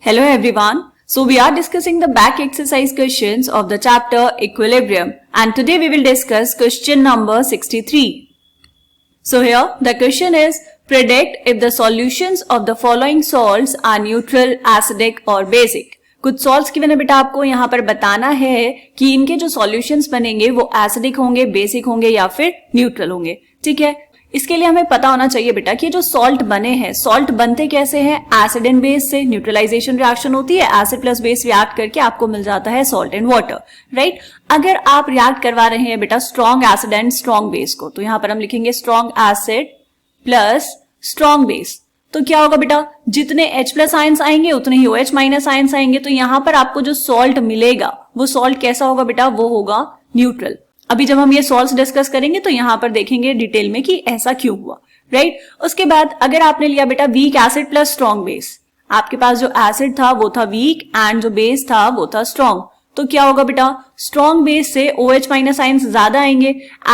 Hello everyone. So we are discussing the back exercise questions of the chapter Equilibrium, and today we will discuss question number 63. So here the question is, predict if the solutions of the following salts are neutral, acidic or basic. कुछ salts given है बेटा, आपको यहाँ पर बताना है कि इनके जो सॉल्यूशंस बनेंगे वो एसिडिक होंगे, बेसिक होंगे या फिर न्यूट्रल होंगे. ठीक है, इसके लिए हमें पता होना चाहिए बेटा कि जो सॉल्ट बने हैं, सॉल्ट बनते कैसे हैं? एसिड एंड बेस से. न्यूट्रलाइजेशन रिएक्शन होती है, एसिड प्लस बेस रिएक्ट करके आपको मिल जाता है सॉल्ट एंड वाटर, राइट. अगर आप रिएक्ट करवा रहे हैं बेटा strong acid and strong base को, तो यहां पर हम लिखेंगे strong acid plus strong base. तो क्या होगा बेटा, जितने H प्लस आयंस आएंगे उतने ही OH माइनस आयंस आएंगे. तो यहां पर आपको जो सॉल्ट मिलेगा वो सॉल्ट कैसा होगा बेटा? वो होगा न्यूट्रल. अभी जब हम ये सॉल्ट्स डिस्कस करेंगे तो यहां पर देखेंगे डिटेल में कि ऐसा क्यों हुआ, राइट. उसके बाद अगर आपने लिया बेटा weak acid plus strong base, आपके पास जो एसिड था वो था वीक एंड जो बेस था वो था स्ट्रॉन्ग. तो क्या होगा बेटा, स्ट्रॉन्ग बेस से OH माइनस आयंस ज्यादा आएंगे,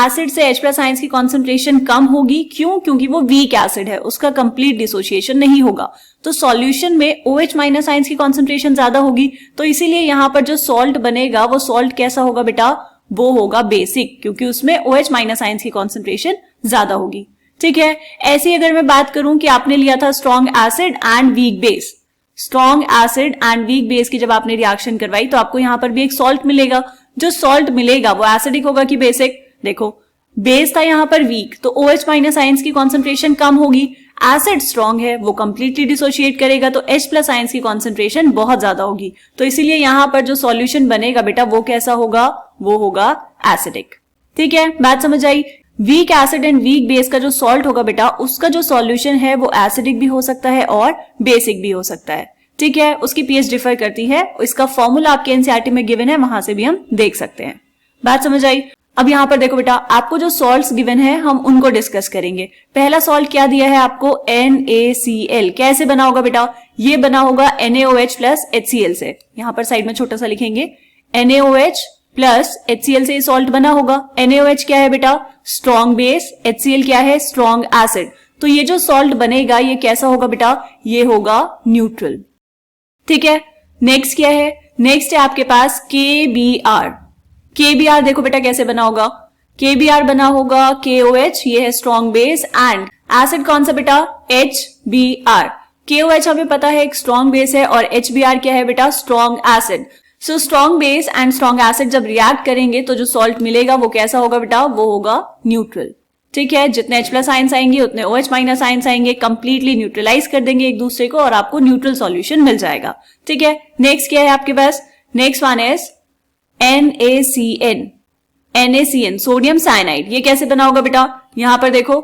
एसिड से H प्लस आयंस की कॉन्सेंट्रेशन कम होगी. क्यों? क्योंकि वो वीक एसिड है, उसका कंप्लीट डिसोसिएशन नहीं होगा. तो सॉल्यूशन में OH माइनस आयंस की कॉन्सेंट्रेशन ज्यादा होगी. तो इसीलिए यहां पर जो सॉल्ट बनेगा वो सॉल्ट कैसा होगा बेटा? वो होगा बेसिक, क्योंकि उसमें OH माइनस आयंस की कॉन्सेंट्रेशन ज्यादा होगी. ठीक है, ऐसी अगर मैं बात करूं कि आपने लिया था strong acid and weak base, strong acid and weak base की जब आपने रिएक्शन करवाई तो आपको यहां पर भी एक सॉल्ट मिलेगा. जो सॉल्ट मिलेगा वो एसिडिक होगा कि बेसिक? देखो, बेस था यहां पर वीक, तो OH माइनस आयंस की कॉन्सेंट्रेशन कम होगी. एसिड स्ट्रॉन्ग है, वो कंप्लीटली डिसोशिएट करेगा, तो H प्लस आयंस की कॉन्सेंट्रेशन बहुत ज्यादा होगी. तो इसीलिए यहां पर जो सॉल्यूशन बनेगा बेटा वो कैसा होगा? वो होगा एसिडिक. ठीक है, बात समझ आई. Weak acid and weak base का जो सॉल्ट होगा बेटा, उसका जो सॉल्यूशन है वो एसिडिक भी हो सकता है और बेसिक भी हो सकता है. ठीक है, उसकी पीएच डिफर करती है. इसका फॉर्मूला आपके एनसीईआरटी में गिवन है, वहां से भी हम देख सकते हैं. बात समझ आई. अब यहां पर देखो बेटा, आपको जो सॉल्ट्स गिवन है हम उनको डिस्कस करेंगे. पहला सॉल्ट क्या दिया है आपको? NaCl. कैसे बना होगा बेटा? ये बना होगा NaOH प्लस HCl से. यहां पर साइड में छोटा सा लिखेंगे NaOH प्लस HCl से सॉल्ट बना होगा. NaOH क्या है बेटा? Strong base. HCl क्या है? Strong acid. तो ये जो सॉल्ट बनेगा ये कैसा होगा बेटा? ये होगा न्यूट्रल. ठीक है, नेक्स्ट क्या है? नेक्स्ट है आपके पास KBr. KBr देखो बेटा कैसे बना होगा. KBr बना होगा KOH, ये है स्ट्रॉन्ग बेस, एंड एसिड कौन सा बेटा? HBr. KOH हमें पता है एक स्ट्रॉन्ग बेस है और HBr क्या है बेटा? Strong acid. So strong base and strong acid जब रिएक्ट करेंगे तो जो सॉल्ट मिलेगा वो कैसा होगा बेटा? वो होगा न्यूट्रल. ठीक है, जितने H प्लस आयंस आएंगे उतने OH माइनस आयंस आएंगे, कंप्लीटली न्यूट्रलाइज कर देंगे एक दूसरे को और आपको न्यूट्रल सॉल्यूशन मिल जाएगा. ठीक है, नेक्स्ट क्या है आपके पास? Next one is NaCN. NaCN sodium cyanide. ये कैसे बना होगा बेटा? यहां पर देखो,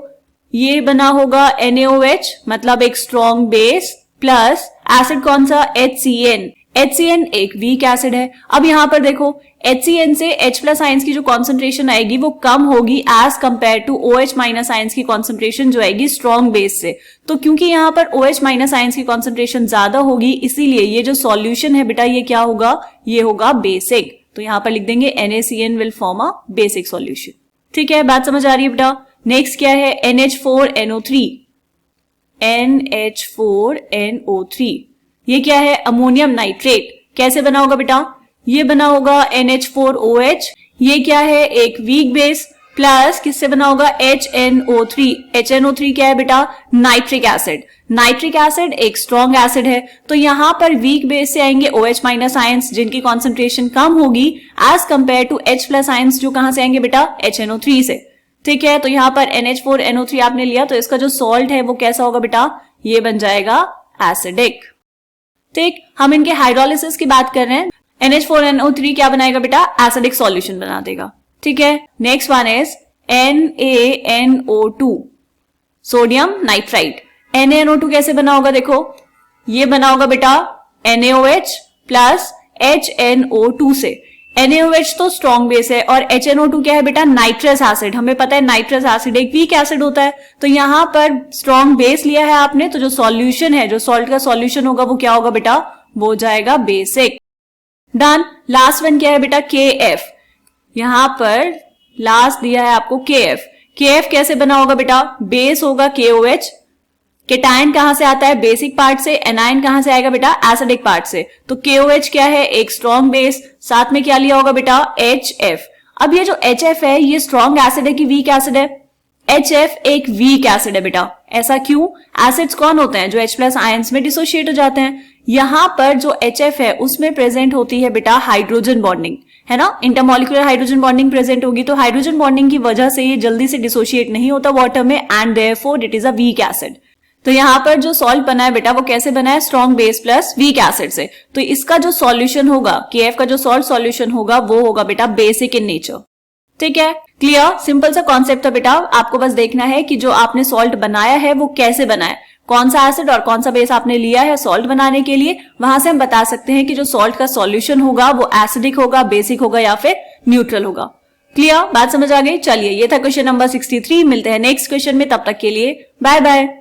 ये बना होगा NaOH, मतलब एक स्ट्रॉन्ग बेस, प्लस एसिड कौन सा? HCN. HCN एक वीक एसिड है. अब यहां पर देखो, HCN से H प्लस आयंस की जो कॉन्सेंट्रेशन आएगी वो कम होगी as compare to OH minus ions की कॉन्सेंट्रेशन जो आएगी स्ट्रॉन्ग बेस से. तो क्योंकि यहां पर OH माइनस आयंस की कॉन्सेंट्रेशन ज्यादा होगी, इसीलिए ये जो सॉल्यूशन है बेटा ये क्या होगा? ये होगा बेसिक. तो यहां पर लिख देंगे NaCN will form a basic solution. ठीक है, बात समझ आ रही है बेटा. नेक्स्ट क्या है? NH4NO3. NH4NO3 ये क्या है? Ammonium nitrate. कैसे बना होगा बेटा? ये बना होगा NH4OH. ये क्या है? एक वीक बेस, प्लस किससे बना होगा? HNO3. HNO3 क्या है बेटा? Nitric acid. नाइट्रिक एसिड एक स्ट्रॉन्ग एसिड है. तो यहां पर वीक बेस से आएंगे OH माइनस आयंस जिनकी कॉन्सेंट्रेशन कम होगी as compare to H plus ions जो कहां से आएंगे बेटा? HNO3 से. ठीक है, तो यहां पर NH4NO3 आपने लिया, तो इसका जो सॉल्ट है वो कैसा होगा बेटा? ये बन जाएगा एसिडिक. ठीक, हम इनके हाइड्रोलिसिस की बात कर रहे हैं. NH4NO3 क्या बनाएगा बेटा? एसिडिक सॉल्यूशन बना देगा. ठीक है, next one is NaNO2. Sodium nitrite. NaNO2 कैसे बना होगा? देखो, ये बना होगा बेटा NaOH प्लस HNO2 से. NaOH तो स्ट्रॉन्ग बेस है और HNO2 क्या है बेटा? Nitrous acid. हमें पता है नाइट्रस एसिड एक वीक एसिड होता है. तो यहां पर स्ट्रॉन्ग बेस लिया है आपने, तो जो सॉल्यूशन है, जो सॉल्ट का सॉल्यूशन होगा वो क्या होगा बेटा? वो हो जाएगा बेसिक. डन. लास्ट वन क्या है बेटा? KF. यहां पर लास्ट दिया है आपको KF. KF कैसे बना होगा बेटा? बेस होगा KOH, केटायन कहां से आता है? बेसिक पार्ट से। एनायन कहां से आएगा बेटा? एसिडिक पार्ट से। तो KOH क्या है? एक स्ट्रॉन्ग बेस, साथ में क्या लिया होगा बेटा? HF। अब ये जो HF है ये स्ट्रॉन्ग एसिड है कि वीक एसिड है? HF एक वीक एसिड है बेटा। ऐसा क्यों? एसिड्स कौन होते हैं? जो H+ आयंस में डिसोशिएट हो जाते हैं। यहां पर जो HF है उसमें प्रेजेंट होती है बेटा हाइड्रोजन बॉन्डिंग, है ना? इंटरमॉलिक्यूलर हाइड्रोजन बॉन्डिंग प्रेजेंट होगी, तो हाइड्रोजन बॉन्डिंग की वजह से ये जल्दी से डिसोशिएट नहीं होता वाटर में, and therefore it is a weak acid. तो यहाँ पर जो सॉल्ट बना है बेटा वो कैसे बना है? Strong base plus weak acid से। तो इसका जो सॉल्यूशन होगा, KF का जो सॉल्ट सॉल्यूशन होगा वो होगा बेटा बेसिक इन नेचर। ठीक है, क्लियर? सिंपल सा कॉन्सेप्ट था बेटा। आपको बस देखना है कि जो आपने सॉल्ट बनाया है वो कैसे बना है, कौन सा एसिड और कौन सा बेस आपने लिया है सॉल्ट बनाने के लिए। वहां से हम बता सकते हैं कि जो सॉल्ट का सॉल्यूशन होगा वो एसिडिक होगा, बेसिक होगा या फिर न्यूट्रल होगा। क्लियर? बात समझ आ गई? चलिए, ये था क्वेश्चन नंबर 63। मिलते हैं नेक्स्ट क्वेश्चन में, तब तक के लिए बाय बाय।